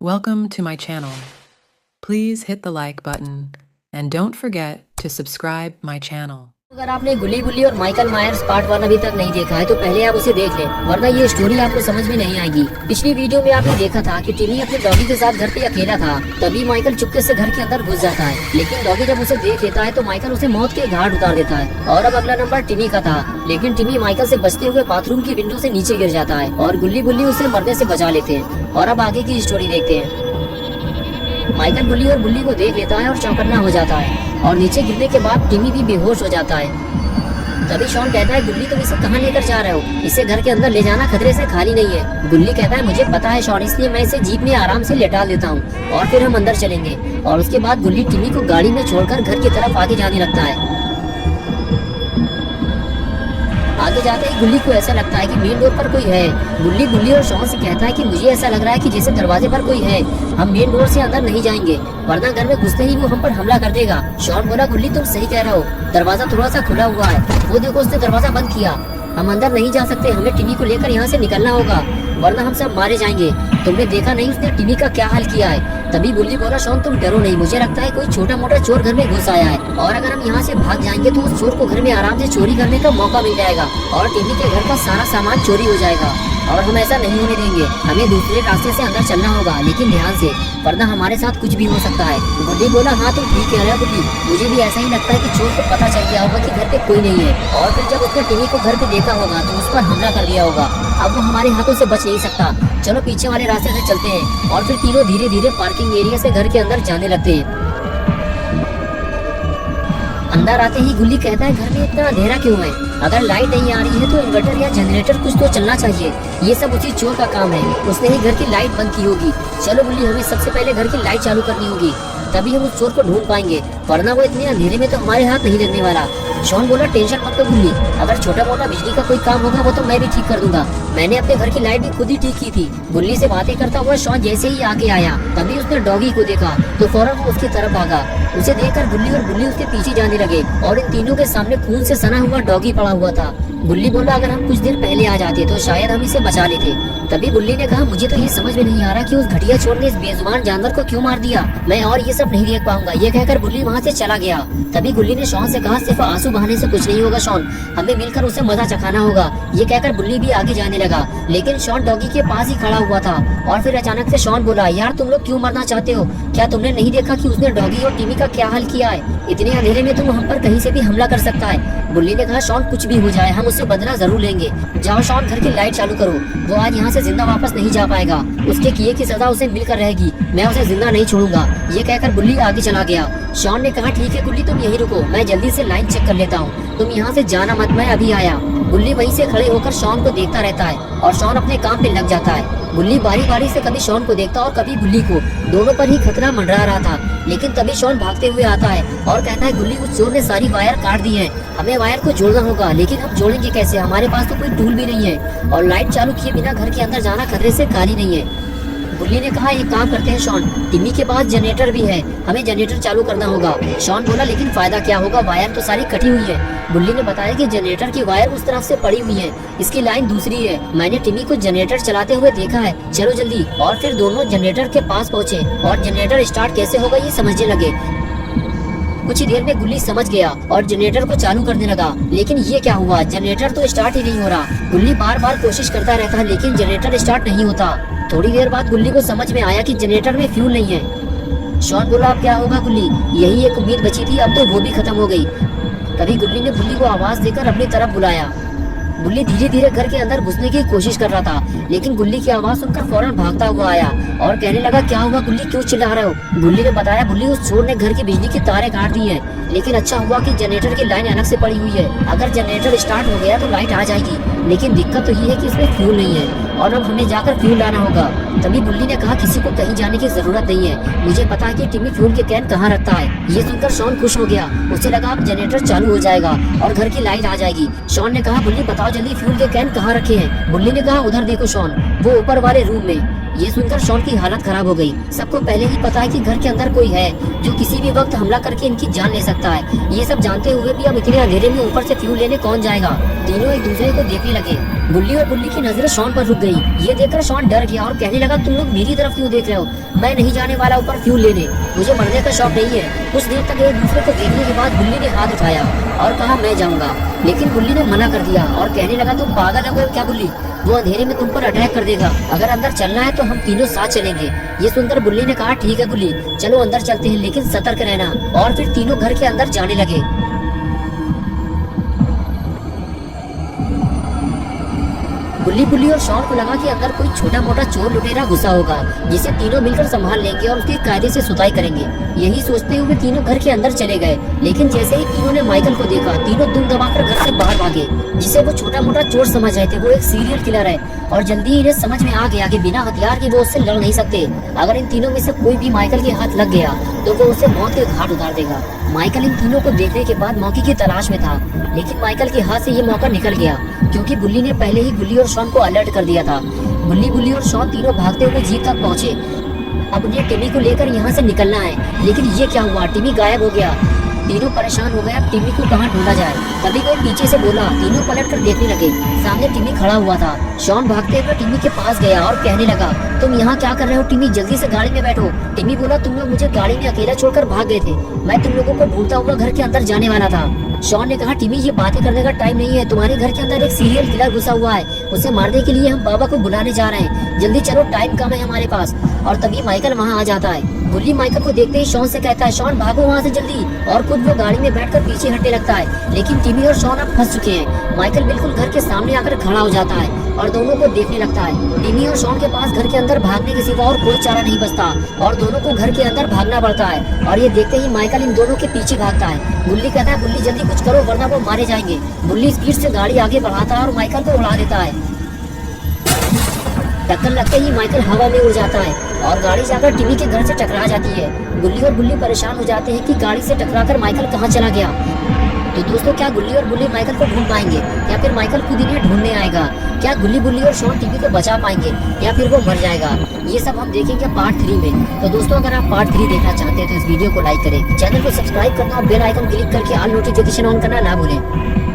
Welcome to my channel. Please hit the like button and don't forget to subscribe my channel. अगर आपने गुल्ली बुल्ली और Michael Myers part 1 अभी तक नहीं देखा है तो पहले आप उसे देख लें, वरना ये स्टोरी आपको समझ में नहीं आएगी। पिछली वीडियो में आपने देखा था कि टिमी अपने डॉगी के साथ घर पे अकेला था, तभी माइकल चुपके से घर के अंदर घुस जाता है। लेकिन डॉगी जब उसे देख लेता है तो माइकल उसे मौत के घाट उतार देता है। और अब अगला नंबर टिमी का था, लेकिन टिमी माइकल से बचते हुए बाथरूम की विंडो से नीचे गिर जाता है और गुल्ली बुल्ली उसे मरने से बचा लेते हैं। और अब आगे की स्टोरी देखते हैं। माइकल गुल्ली और बुल्ली को देख लेता है और चौकन्ना हो जाता है और नीचे गिरने के बाद टिमी भी बेहोश हो जाता है। तभी शॉन कहता है, गुल्ली तुम इसे कहाँ लेकर जा रहे हो? इसे घर के अंदर ले जाना खतरे से खाली नहीं है। गुल्ली कहता है, मुझे पता है शॉन, इसलिए मैं इसे जीप में आराम से लेटा देता हूँ और फिर हम अंदर चलेंगे। और उसके बाद गुल्ली टिमी को गाड़ी में छोड़कर घर की तरफ आगे जाने लगता है। आगे जाते ही गुल्ली को ऐसा लगता है कि मेन डोर पर कोई है। गुल्ली बुल्ली और शॉन से कहता है कि मुझे ऐसा लग रहा है कि जैसे दरवाजे पर कोई है, हम मेन डोर से अंदर नहीं जाएंगे वरना घर में घुसते ही वो हम पर हमला कर देगा। शॉन बोला, गुल्ली तुम सही कह रहे हो, दरवाजा थोड़ा सा खुला हुआ है, वो देखो उसने दरवाजा बंद किया, हम अंदर नहीं जा सकते, हमें टिमी को लेकर यहाँ से निकलना होगा वरना हम सब मारे जाएंगे। तुमने देखा नहीं उसने टिमी का क्या हाल किया है। तभी बुल्ली बोला, शॉन तुम डरो नहीं, मुझे लगता है कोई छोटा मोटा चोर घर में घुस आया है और अगर हम यहाँ से भाग जाएंगे तो उस चोर को घर में आराम से चोरी करने का मौका मिल जाएगा और टिमी के घर का सारा सामान चोरी हो जाएगा और हम ऐसा नहीं होने देंगे। हमें दूसरे रास्ते से अंदर चलना होगा, लेकिन ध्यान से, वरना हमारे साथ कुछ भी हो सकता है। बुल्ली बोला, हाँ तुम ठीक कह रहे हो बुल्ली, मुझे भी ऐसा ही लगता है कि चोर को पता चल गया होगा कि घर पे कोई नहीं है और फिर जब उसने टिमी को घर पे देखा होगा तो उस पर हमला कर दिया होगा। अब वो हमारे हाथों से बच नहीं सकता। चलो पीछे वाले रास्ते से चलते हैं। और फिर तीनों धीरे धीरे पार्किंग एरिया से घर के अंदर जाने लगते हैं। अंदर आते ही गुल्ली कहता है, घर में इतना अंधेरा क्यों है? अगर लाइट नहीं आ रही है तो इन्वर्टर या जनरेटर कुछ तो चलना चाहिए। ये सब उसी चोर का काम है, उसने ही घर की लाइट बंद की होगी। चलो गुल्ली, हमें सबसे पहले घर की लाइट चालू करनी होगी, तभी हम उस चोर को ढूंढ पाएंगे, वरना वो इतने अंधेरे में तो हमारे हाथ नहीं लगने वाला। शॉन बोला, टेंशन मत लो गुल्ली, अगर छोटा मोटा बिजली का कोई काम होगा वो तो मैं भी ठीक कर दूंगा, मैंने अपने घर की लाइट भी खुद ही ठीक की थी। गुल्ली से बातें करता हुआ शॉन जैसे ही आगे आया तभी उसने डॉगी को देखा तो फौरन वो उसकी तरफ भागा। उसे देखकर गुल्ली और बुल्ली उसके पीछे जाने लगे और इन तीनों के सामने खून से सना हुआ डॉगी पड़ा हुआ था। बुल्ली बोला, अगर हम कुछ देर पहले आ जाते तो शायद हम इसे बचा लेते। तभी बुल्ली ने कहा, मुझे तो ये समझ में नहीं आ रहा कि उस घटिया चोर ने इस बेजुबान जानवर को क्यों मार दिया, मैं और ये सब नहीं देख पाऊंगा। ये कहकर बुल्ली वहाँ से चला गया। तभी गुल्ली ने शॉन से कहा, सिर्फ आंसू बहाने से कुछ नहीं होगा शॉन, हमें मिलकर उसे मजा चखाना होगा। ये कहकर बुल्ली भी आगे जाने लगा, लेकिन शॉन डॉगी के पास ही खड़ा हुआ था। और फिर अचानक से शॉन बोला, यार तुम लोग क्यों मरना चाहते हो? क्या तुमने नहीं देखा कि उसने डॉगी और टिमी का क्या हाल किया है? इतने अंधेरे में तुम हम पर कहीं से भी हमला कर सकता है। बुल्ली ने कहा, शॉन कुछ भी हो जाए हम उससे बदला जरूर लेंगे। जाओ शॉन, घर की लाइट चालू करो, वो आज यहाँ से जिंदा वापस नहीं जा पाएगा, उसके किए की सजा उसे मिलकर रहेगी, मैं उसे जिंदा नहीं छोड़ूंगा। ये कहकर बुल्ली आगे चला गया। शॉन ने कहा, ठीक है गुल्ली तुम यहीं रुको, मैं जल्दी से लाइन चेक कर लेता हूँ, तुम यहाँ से जाना मत, मैं अभी आया। बुल्ली वहीं से खड़े होकर शॉन को देखता रहता है और शॉन अपने काम पे लग जाता है। बुल्ली बारी बारी से कभी शॉन को देखता और कभी बुल्ली को, दोनों पर ही खतरा मंडरा रहा था। लेकिन तभी शॉन भागते हुए आता है और कहता है, गुल्ली उस चोर ने सारी वायर काट दी है, हमें वायर को जोड़ना होगा, लेकिन हम जोड़ेंगे कैसे? हमारे पास तो कोई टूल भी नहीं है और लाइट चालू किए बिना घर के अंदर जाना खतरे से खाली नहीं है। बुल्ली ने कहा, एक काम करते हैं शॉन, टिमी के पास जनरेटर भी है, हमें जनरेटर चालू करना होगा। शॉन बोला, लेकिन फायदा क्या होगा, वायर तो सारी कटी हुई है। बुल्ली ने बताया कि जनरेटर की वायर उस तरफ से पड़ी हुई है, इसकी लाइन दूसरी है, मैंने टिमी को जनरेटर चलाते हुए देखा है, चलो जल्दी। और फिर दोनों जनरेटर के पास पहुँचे और जनरेटर स्टार्ट कैसे होगा ये समझने लगे। कुछ ही देर में गुल्ली समझ गया और जनरेटर को चालू करने लगा, लेकिन ये क्या हुआ, जनरेटर तो स्टार्ट ही नहीं हो रहा। गुल्ली बार बार कोशिश करता रहता है लेकिन जनरेटर स्टार्ट नहीं होता। थोड़ी देर बाद गुल्ली को समझ में आया कि जनरेटर में फ्यूल नहीं है। शॉन बोला, अब क्या होगा गुल्ली, यही एक उम्मीद बची थी, अब तो वो भी खत्म हो गई। तभी गुल्ली ने बुल्ली को आवाज देकर अपनी तरफ बुलाया। बुल्ली धीरे धीरे घर के अंदर घुसने की कोशिश कर रहा था, लेकिन गुल्ली की आवाज सुनकर फौरन भागता हुआ आया और कहने लगा, क्या हुआ गुल्ली, क्यों चिल्ला रहे हो? गुल्ली ने बताया, बुल्ली उस चोर ने घर की बिजली की तारें काट दी है, लेकिन अच्छा हुआ कि जनरेटर की लाइन अलग से पड़ी हुई है, अगर जनरेटर स्टार्ट हो गया तो लाइट आ जाएगी, लेकिन दिक्कत तो ये है कि इसमें फ्यूल नहीं है और अब हमें जाकर फ्यूल लाना होगा। तभी बुल्ली ने कहा, किसी को कहीं जाने की जरूरत नहीं है, मुझे पता है कि टिमी फ्यूल के कैन कहाँ रखता है। ये सुनकर शॉन खुश हो गया, उसे लगा अब जनरेटर चालू हो जाएगा और घर की लाइट आ जाएगी। शॉन ने कहा, बुल्ली बताओ जल्दी फ्यूल के कैन कहाँ रखे हैं? बुल्ली ने कहा, उधर देखो शॉन, वो ऊपर वाले रूम में। ये सुनकर शॉन की हालत खराब हो गई। सबको पहले ही पता है कि घर के अंदर कोई है जो किसी भी वक्त हमला करके इनकी जान ले सकता है। ये सब जानते हुए भी अब इतने अंधेरे में ऊपर से फ्यूल लेने कौन जाएगा? तीनों एक दूसरे को देखने लगे। गुल्ली और बुल्ली की नजरें शॉन पर रुक गई। ये देखकर शॉन डर गया और कहने लगा, तुम लोग मेरी तरफ क्यों देख रहे हो? मैं नहीं जाने वाला ऊपर फ्यूल लेने, मुझे मरने का शौक नहीं है। कुछ देर तक एक दूसरे को देखने के बाद गुल्ली ने हाथ उठाया और कहा, मैं जाऊंगा। लेकिन गुल्ली ने मना कर दिया और कहने लगा, तुम पागल हो क्या गुल्ली? वो अंधेरे में तुम पर अटैक कर देगा। अगर अंदर चलना है तो हम तीनों साथ चलेंगे। ये सुनकर गुल्ली ने कहा, ठीक है गुल्ली, चलो अंदर चलते हैं, लेकिन सतर्क रहना। और फिर तीनों घर के अंदर जाने लगे। गुल्ली बुल्ली और शॉन को लगा कि अंदर कोई छोटा मोटा चोर लुटेरा घुसा होगा, जिसे तीनों मिलकर संभाल लेंगे और उसकी कायदे से सुताई करेंगे। यही सोचते हुए तीनों घर के अंदर चले गए। लेकिन जैसे ही तीनों ने माइकल को देखा, तीनों दुम दबाकर घर से बाहर भागे। जिसे वो छोटा मोटा चोर समझ रहे थे, वो एक सीरियल किलर है। और जल्दी ही इन्हें समझ में आ गया कि बिना हथियार के वो उससे लड़ नहीं सकते। अगर इन तीनों में से कोई भी माइकल के हाथ लग गया तो वो उसे मौत के घाट उतार देगा। माइकल इन तीनों को देखने के बाद मौके की तलाश में था, लेकिन माइकल के हाथ से ये मौका निकल गया, क्योंकि बुल्ली ने पहले ही गुल्ली और शॉन को अलर्ट कर दिया था। गुल्ली बुल्ली और शॉन तीनों भागते हुए जीप तक पहुंचे। अब उन्हें टिमी को लेकर यहाँ से निकलना है, लेकिन ये क्या हुआ, टिमी गायब हो गया। तीनों परेशान हो गए, अब टिमी को कहाँ ढूंढा जाए। तभी कोई पीछे से बोला। तीनों पलट कर देखने लगे, सामने टिमी खड़ा हुआ था। शॉन भागते हुए टिमी के पास गया और कहने लगा, तुम यहाँ क्या कर रहे हो टिमी? जल्दी से गाड़ी में बैठो। टिमी बोला, तुम लोग मुझे गाड़ी में अकेला छोड़कर भाग गए थे, मैं तुम लोगों को ढूंढता हुआ घर के अंदर जाने वाला था। शॉन ने कहा, टिमी ये बातें करने का टाइम नहीं है, तुम्हारे घर के अंदर एक सीरियल किलर घुसा हुआ है, उसे मारने के लिए हम बाबा को बुलाने जा रहे हैं, जल्दी चलो, टाइम कम है हमारे पास। और तभी माइकल वहाँ आ जाता है। गुल्ली माइकल को देखते ही शॉन से कहता है, शॉन भागो वहाँ से जल्दी। और खुद वो गाड़ी में बैठकर पीछे हटने लगता है। लेकिन टिमी और शॉन अब फंस चुके हैं। माइकल बिल्कुल घर के सामने आकर खड़ा हो जाता है और दोनों को देखने लगता है। टिमी और शॉन के पास घर के अंदर भागने के सिवा और कोई चारा नहीं बचता और दोनों को घर के अंदर भागना पड़ता है। और ये देखते ही माइकल इन दोनों के पीछे भागता है। गुल्ली कहता है, गुल्ली जल्दी कुछ करो वरना वो मारे जाएंगे। गुल्ली स्पीड से गाड़ी आगे बढ़ाता है और माइकल को उड़ा देता है। टक्कर लगते ही माइकल हवा में उड़ जाता है और गाड़ी जाकर टिमी के घर से टकरा जाती है। गुल्ली और बुल्ली परेशान हो जाते हैं कि गाड़ी से टकराकर माइकल कहाँ चला गया। तो दोस्तों, क्या गुल्ली और बुल्ली माइकल को ढूंढ पाएंगे या फिर माइकल खुद इन्हें ढूंढने आएगा? क्या गुल्ली बुल्ली और शॉन टिमी को बचा पाएंगे या फिर वो मर जाएगा? ये सब हम देखेंगे पार्ट 3 में। तो दोस्तों, अगर आप पार्ट 3 देखना चाहते हैं तो इस वीडियो को लाइक करें, चैनल को सब्सक्राइब करना और बेल आइकन क्लिक करके ऑल नोटिफिकेशन ऑन करना ना भूलें।